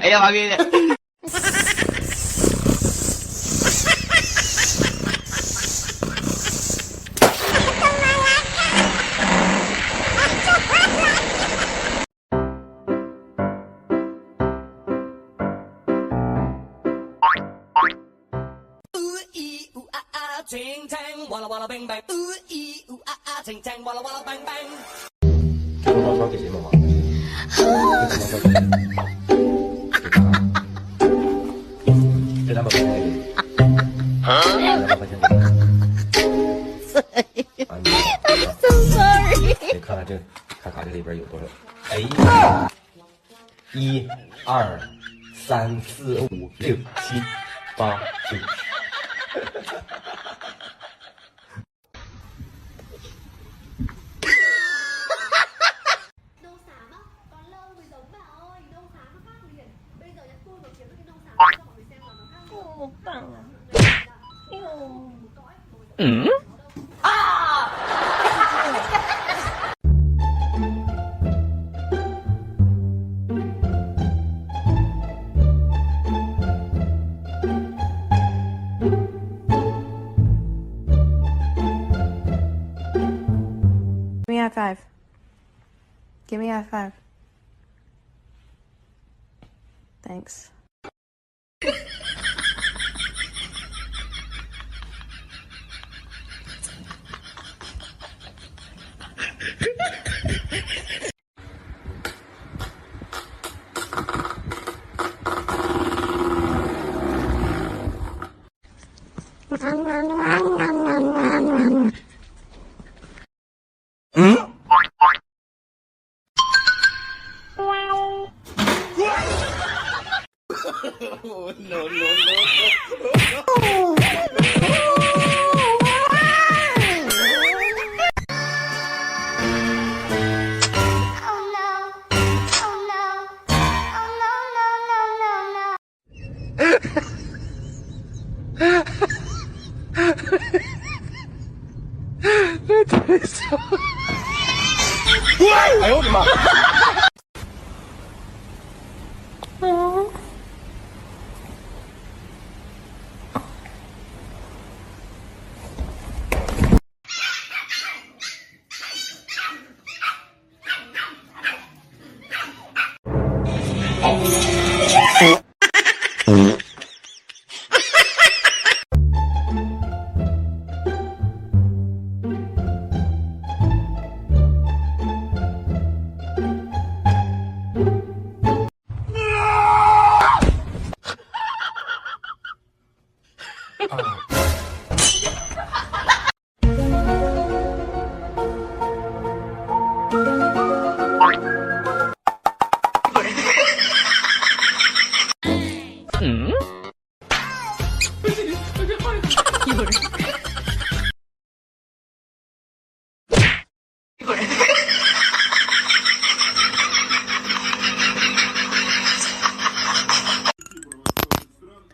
Ayan, pamilya. Ching chang, walla walla bang bang. Ooh ee ooh ah ah, ching chang, walla walla bang bang. 这个包烧给谁妈妈？这200块钱给你。200块钱给你。I'm so sorry。你看看这卡卡这里边有多少？哎，1、2、3、4、5、6、7、8、9。Give me a high five. Give me a high five. Thanks.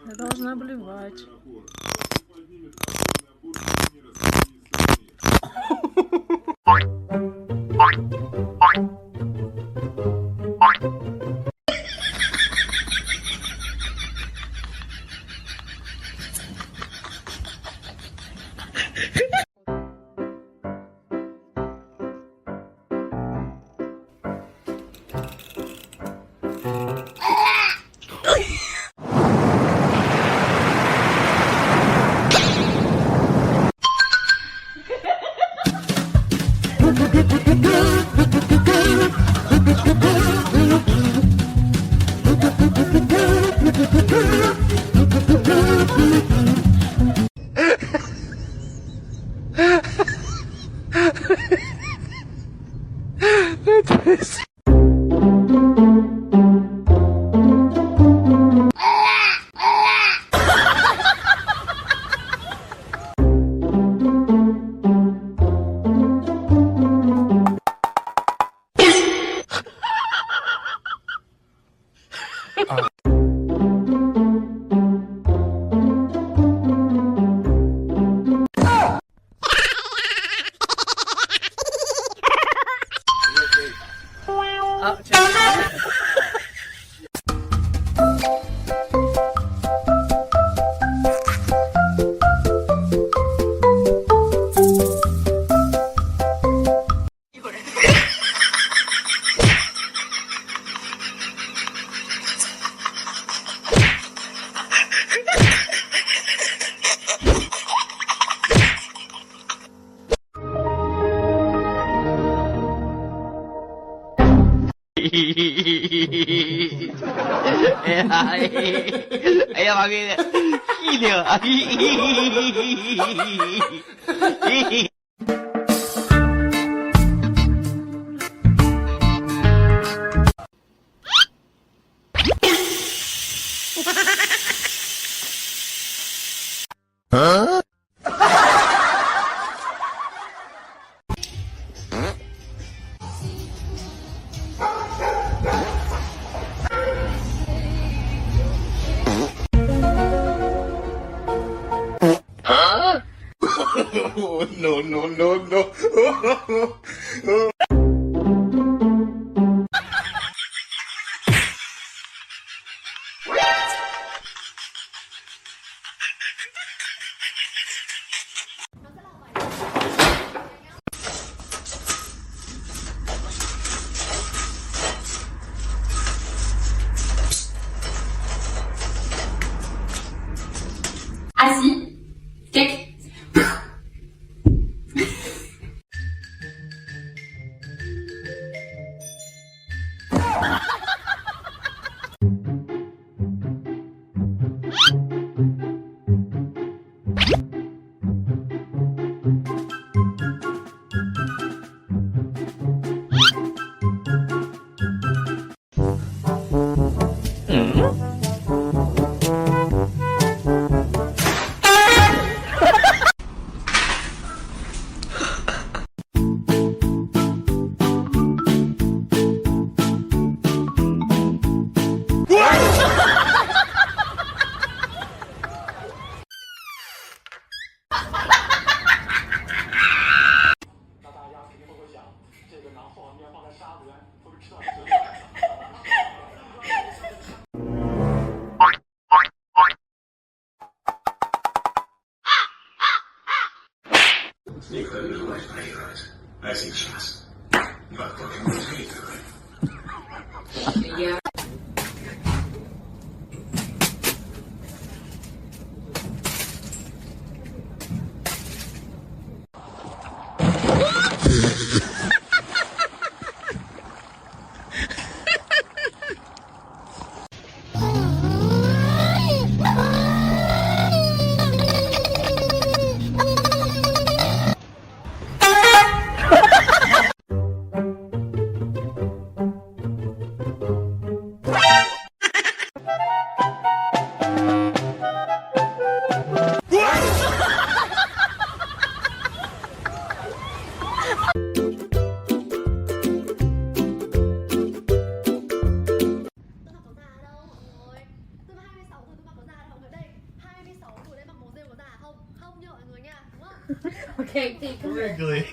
Я должна блевать. 哎呀妈逼的，屁灵！No, no, no, no. 阿西，take。OK thì không được. Cười.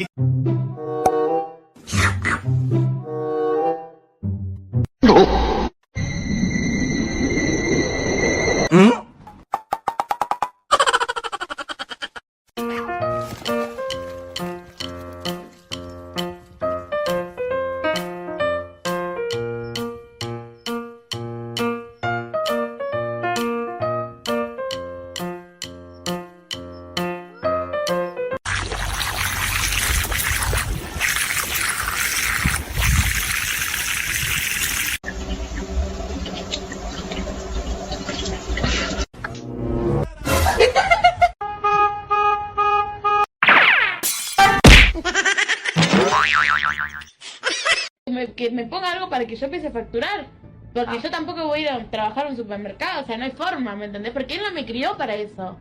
Que me ponga algo para que yo empiece a facturar. Porque yo tampoco voy a ir a trabajar en un supermercado, o sea, no hay forma, ¿me entendés? Porque él no me crió para eso.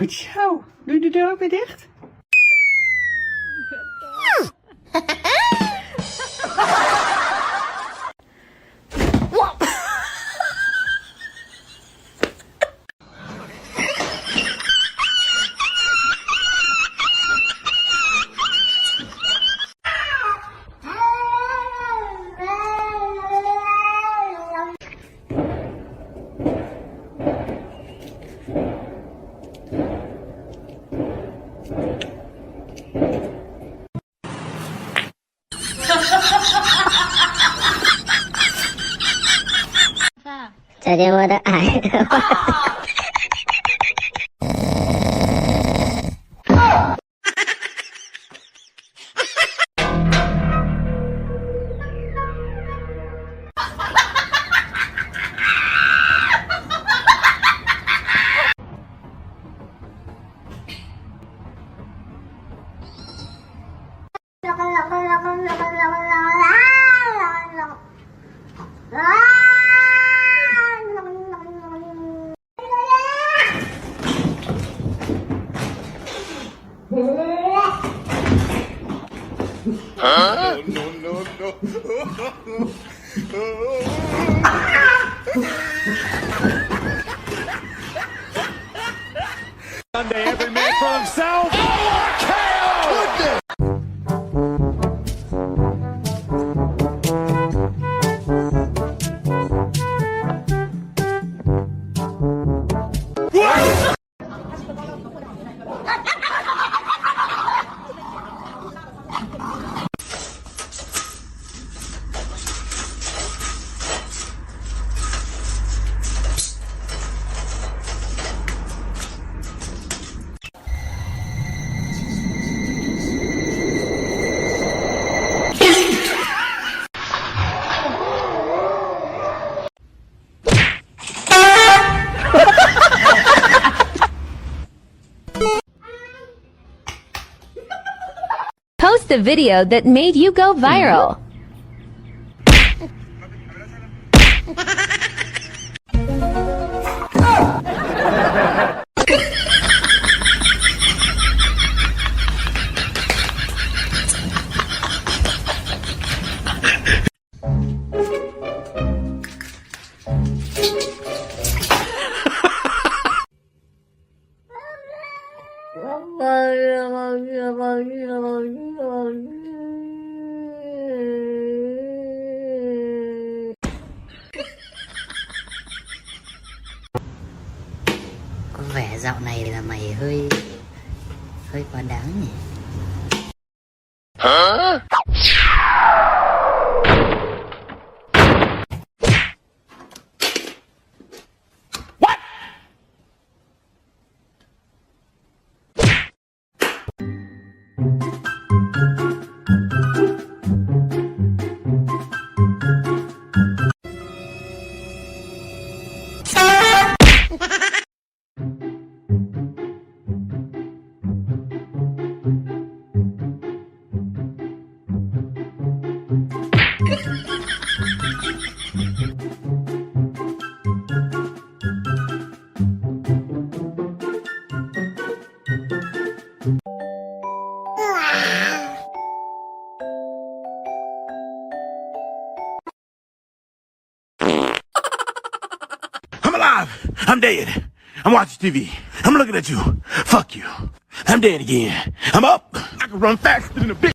Goed zo. Doe de deur ook weer dicht. Sunday, every man for himself. KO! Post a video that made you go viral. Có vẻ dạo này là mày hơi quá đáng nhỉ. Hả? What? I'm alive. I'm dead. I'm watching TV. I'm looking at you. Fuck you. I'm dead again. I'm up. I can run faster than a bitch.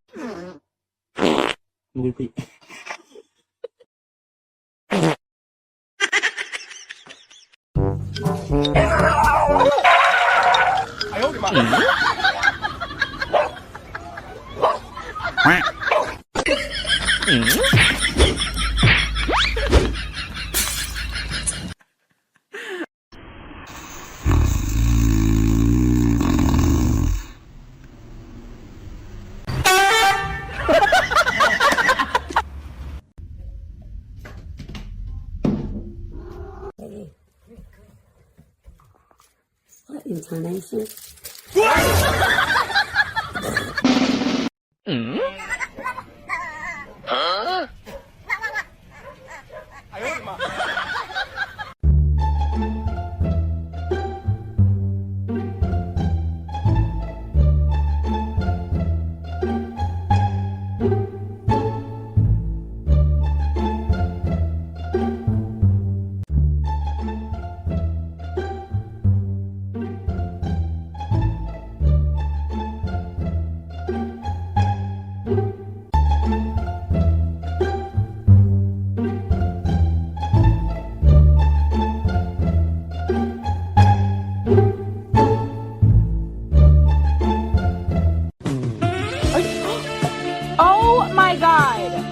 What intonation? Huh? Oh my god!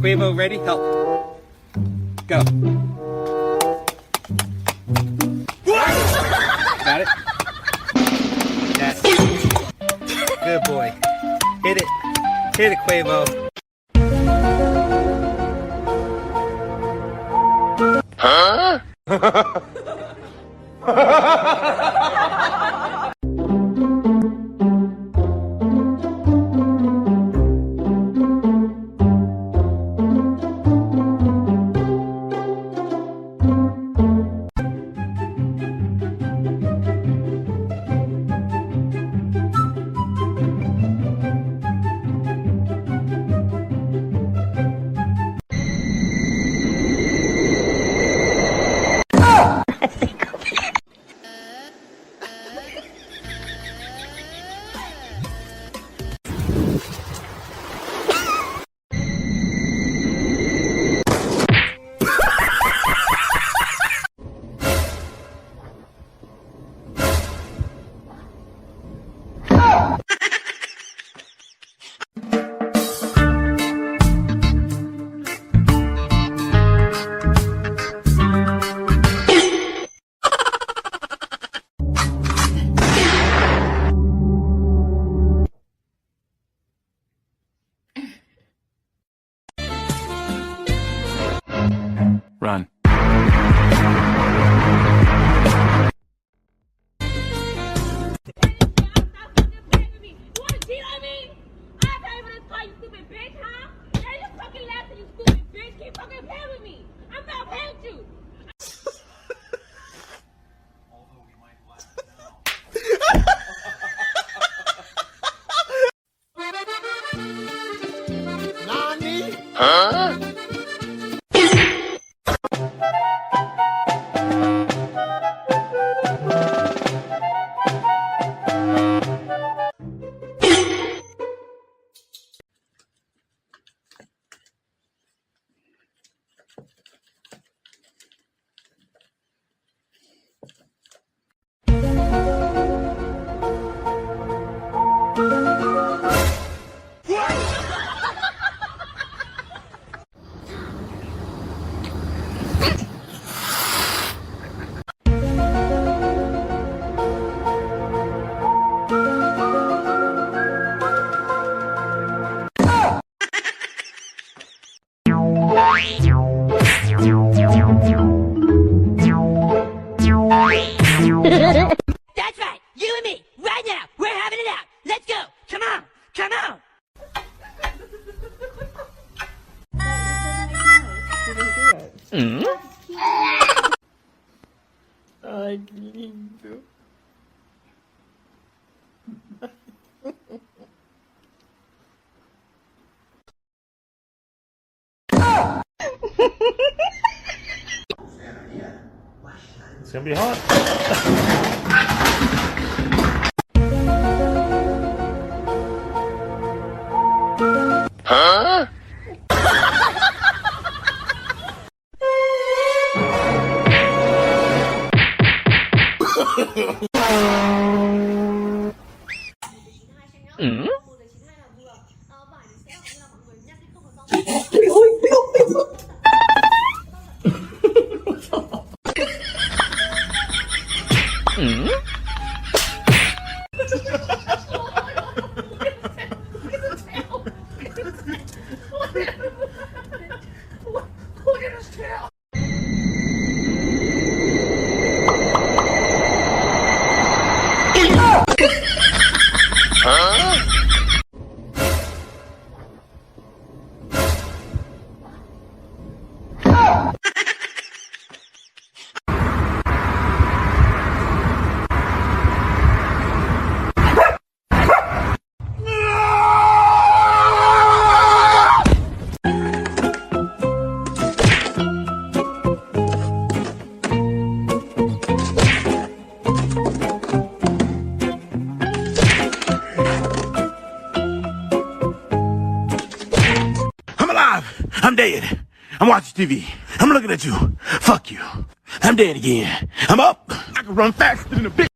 𝐀𝐧𝐢𝐦𝐚𝐥𝐬, ready? Help. Go. Got it? That's good boy. Hit it. Hit it, 𝐀𝐧𝐢𝐦𝐚𝐥𝐬. Huh? Run. Huh? That's right, you and me, right now, we're having it out. Let's go, come on, come on. Ai, que lindo. It's gonna be hot. Huh? I'm dead. I'm watching TV. I'm looking at you. Fuck you. I'm dead again. I'm up. I can run faster than a bitch.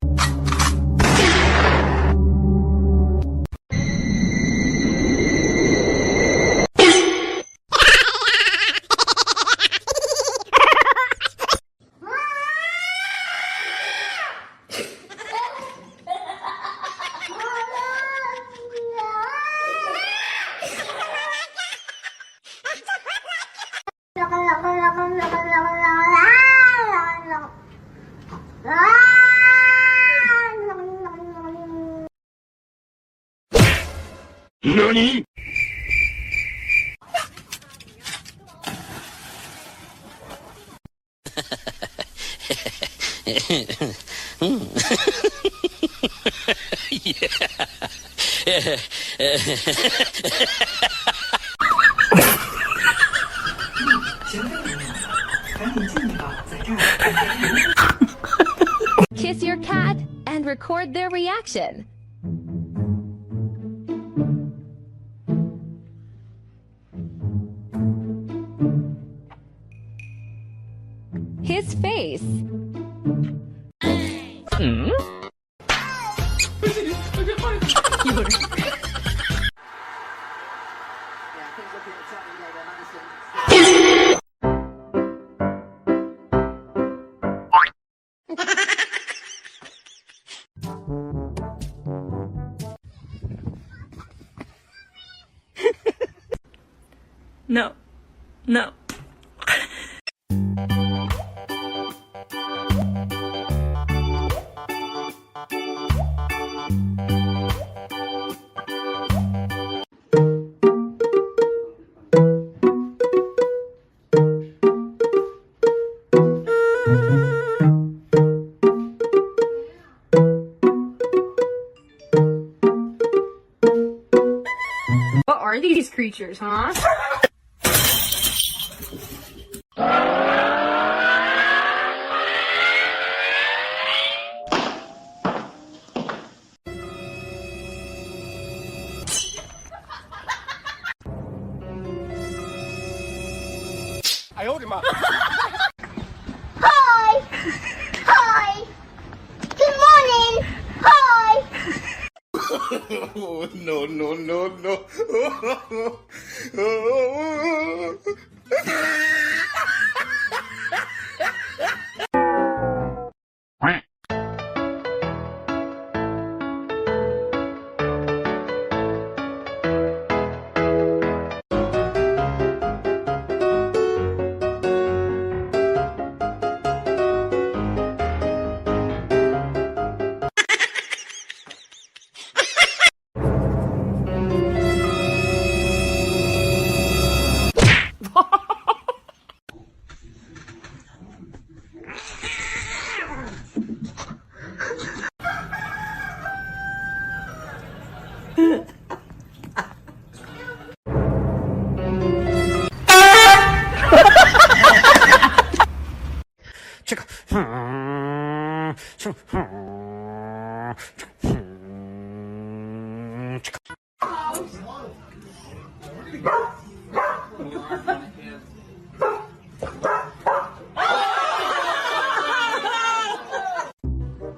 NANI?! Kiss your cat and record their reaction. His face. No. No. What are these creatures, huh? I owed him up. Hi! Hi! Good morning! Hi! Oh, no, no, no, no.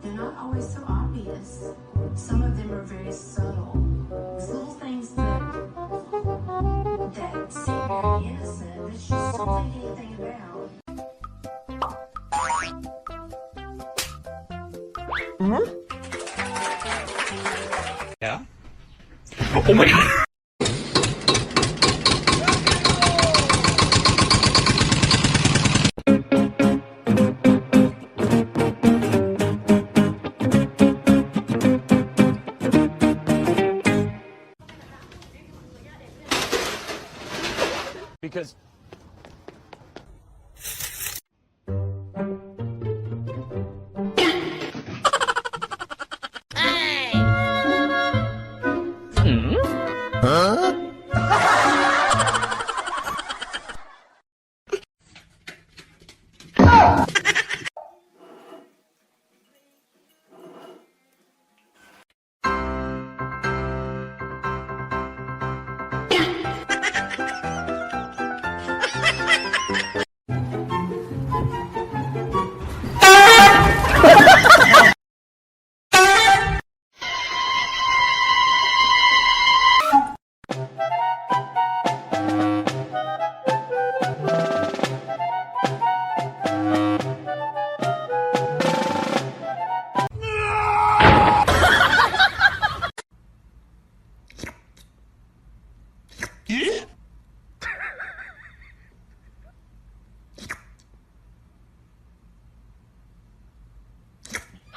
They're not always so obvious. Some of them are very subtle. It's little things that seem very innocent that you just don't think anything about. Yeah? Oh my god! Because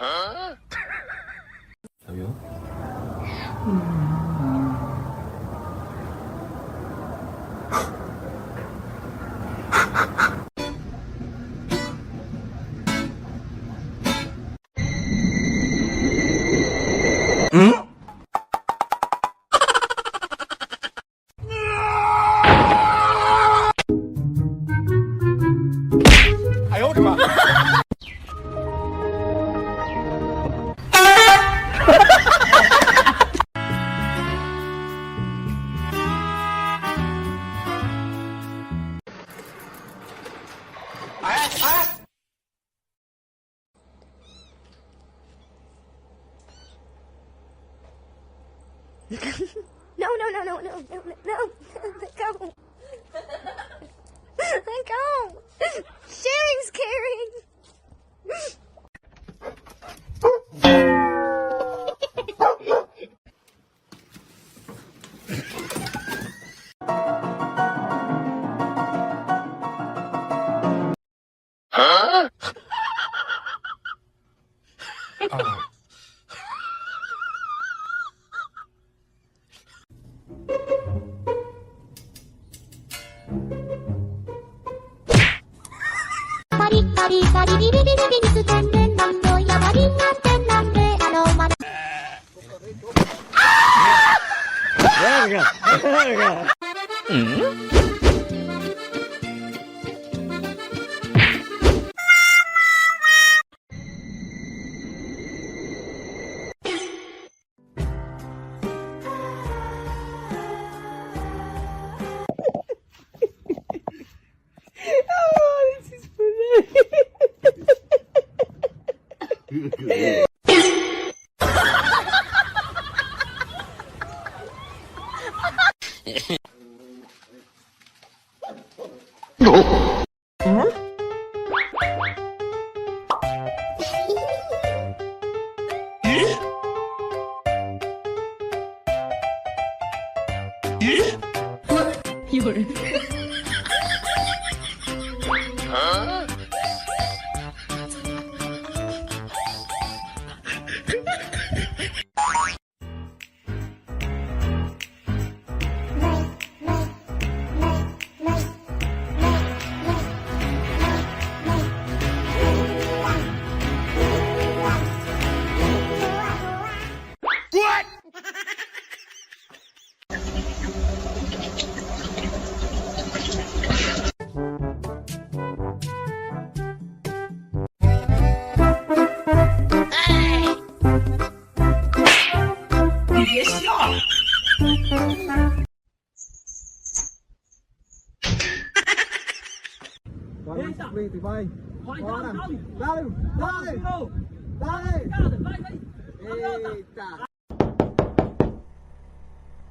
Love you. No, no, no, no, no, no, no, no. Let go. Let go. Sharing's caring. Huh? Huh?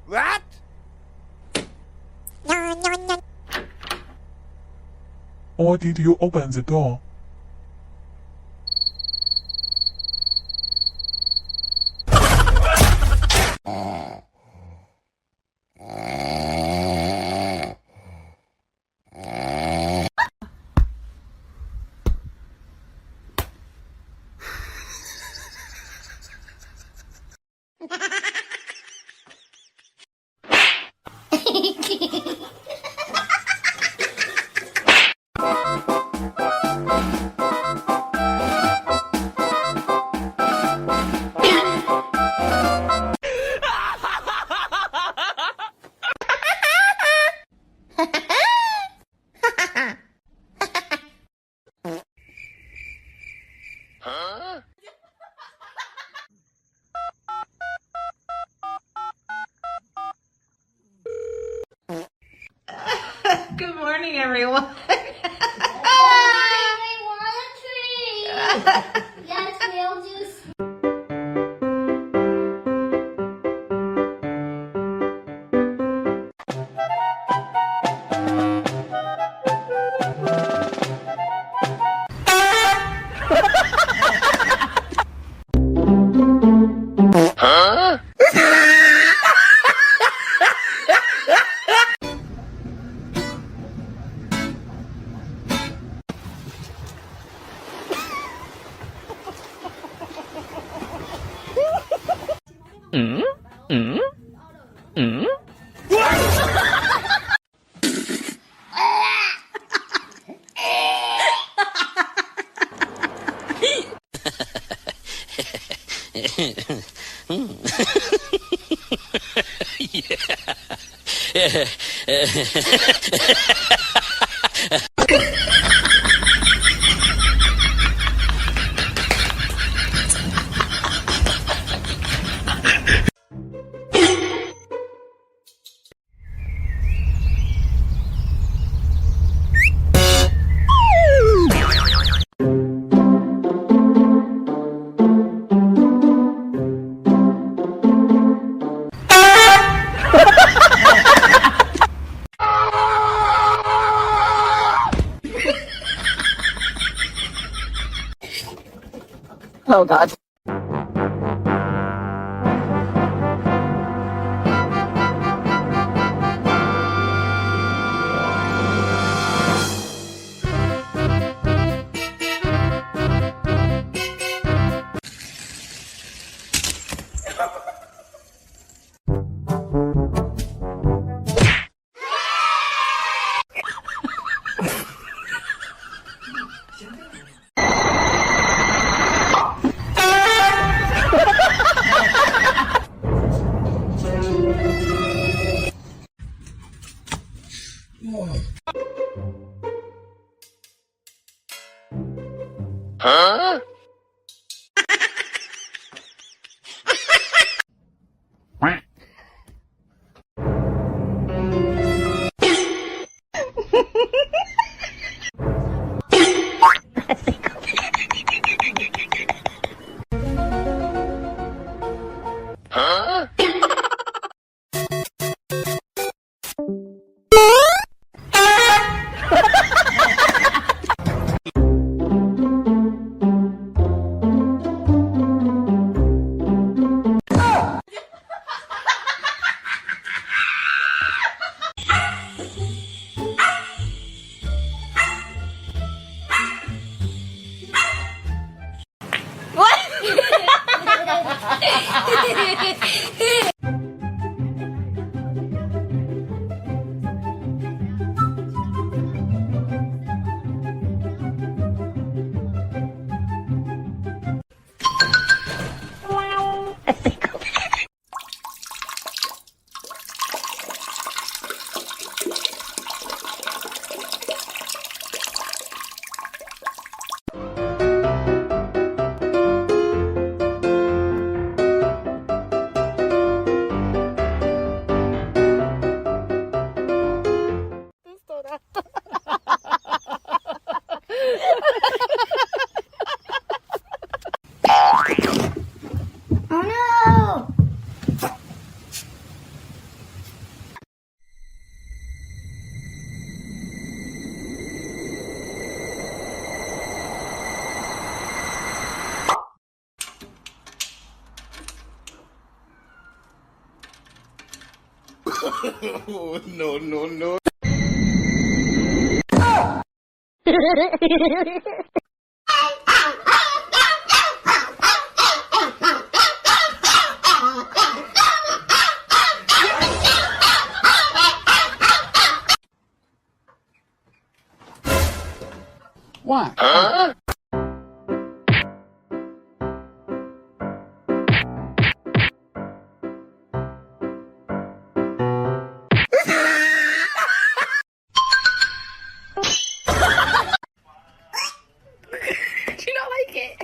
What? Or did you open the door? Huh? Good morning, everyone. I want a treat. Yes, we'll do. Huh? Oh God. Huh? Huh? Oh, no, no, no. Why? Huh? Do you not like it?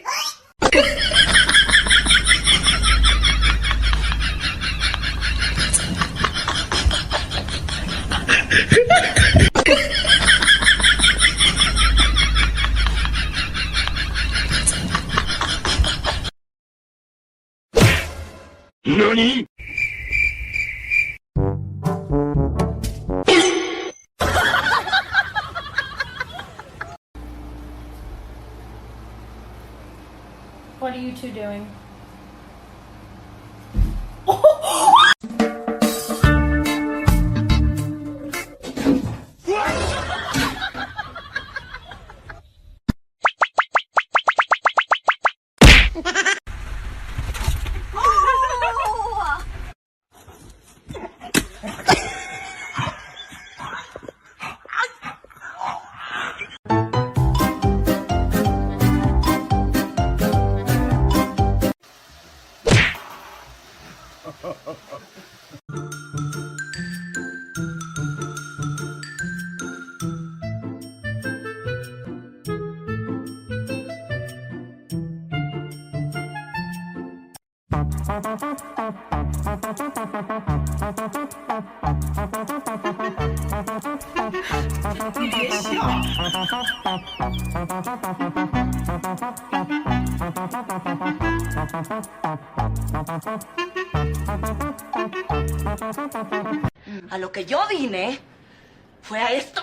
NANI?! What are you two doing? 你别笑。A lo que yo vine fue a esto.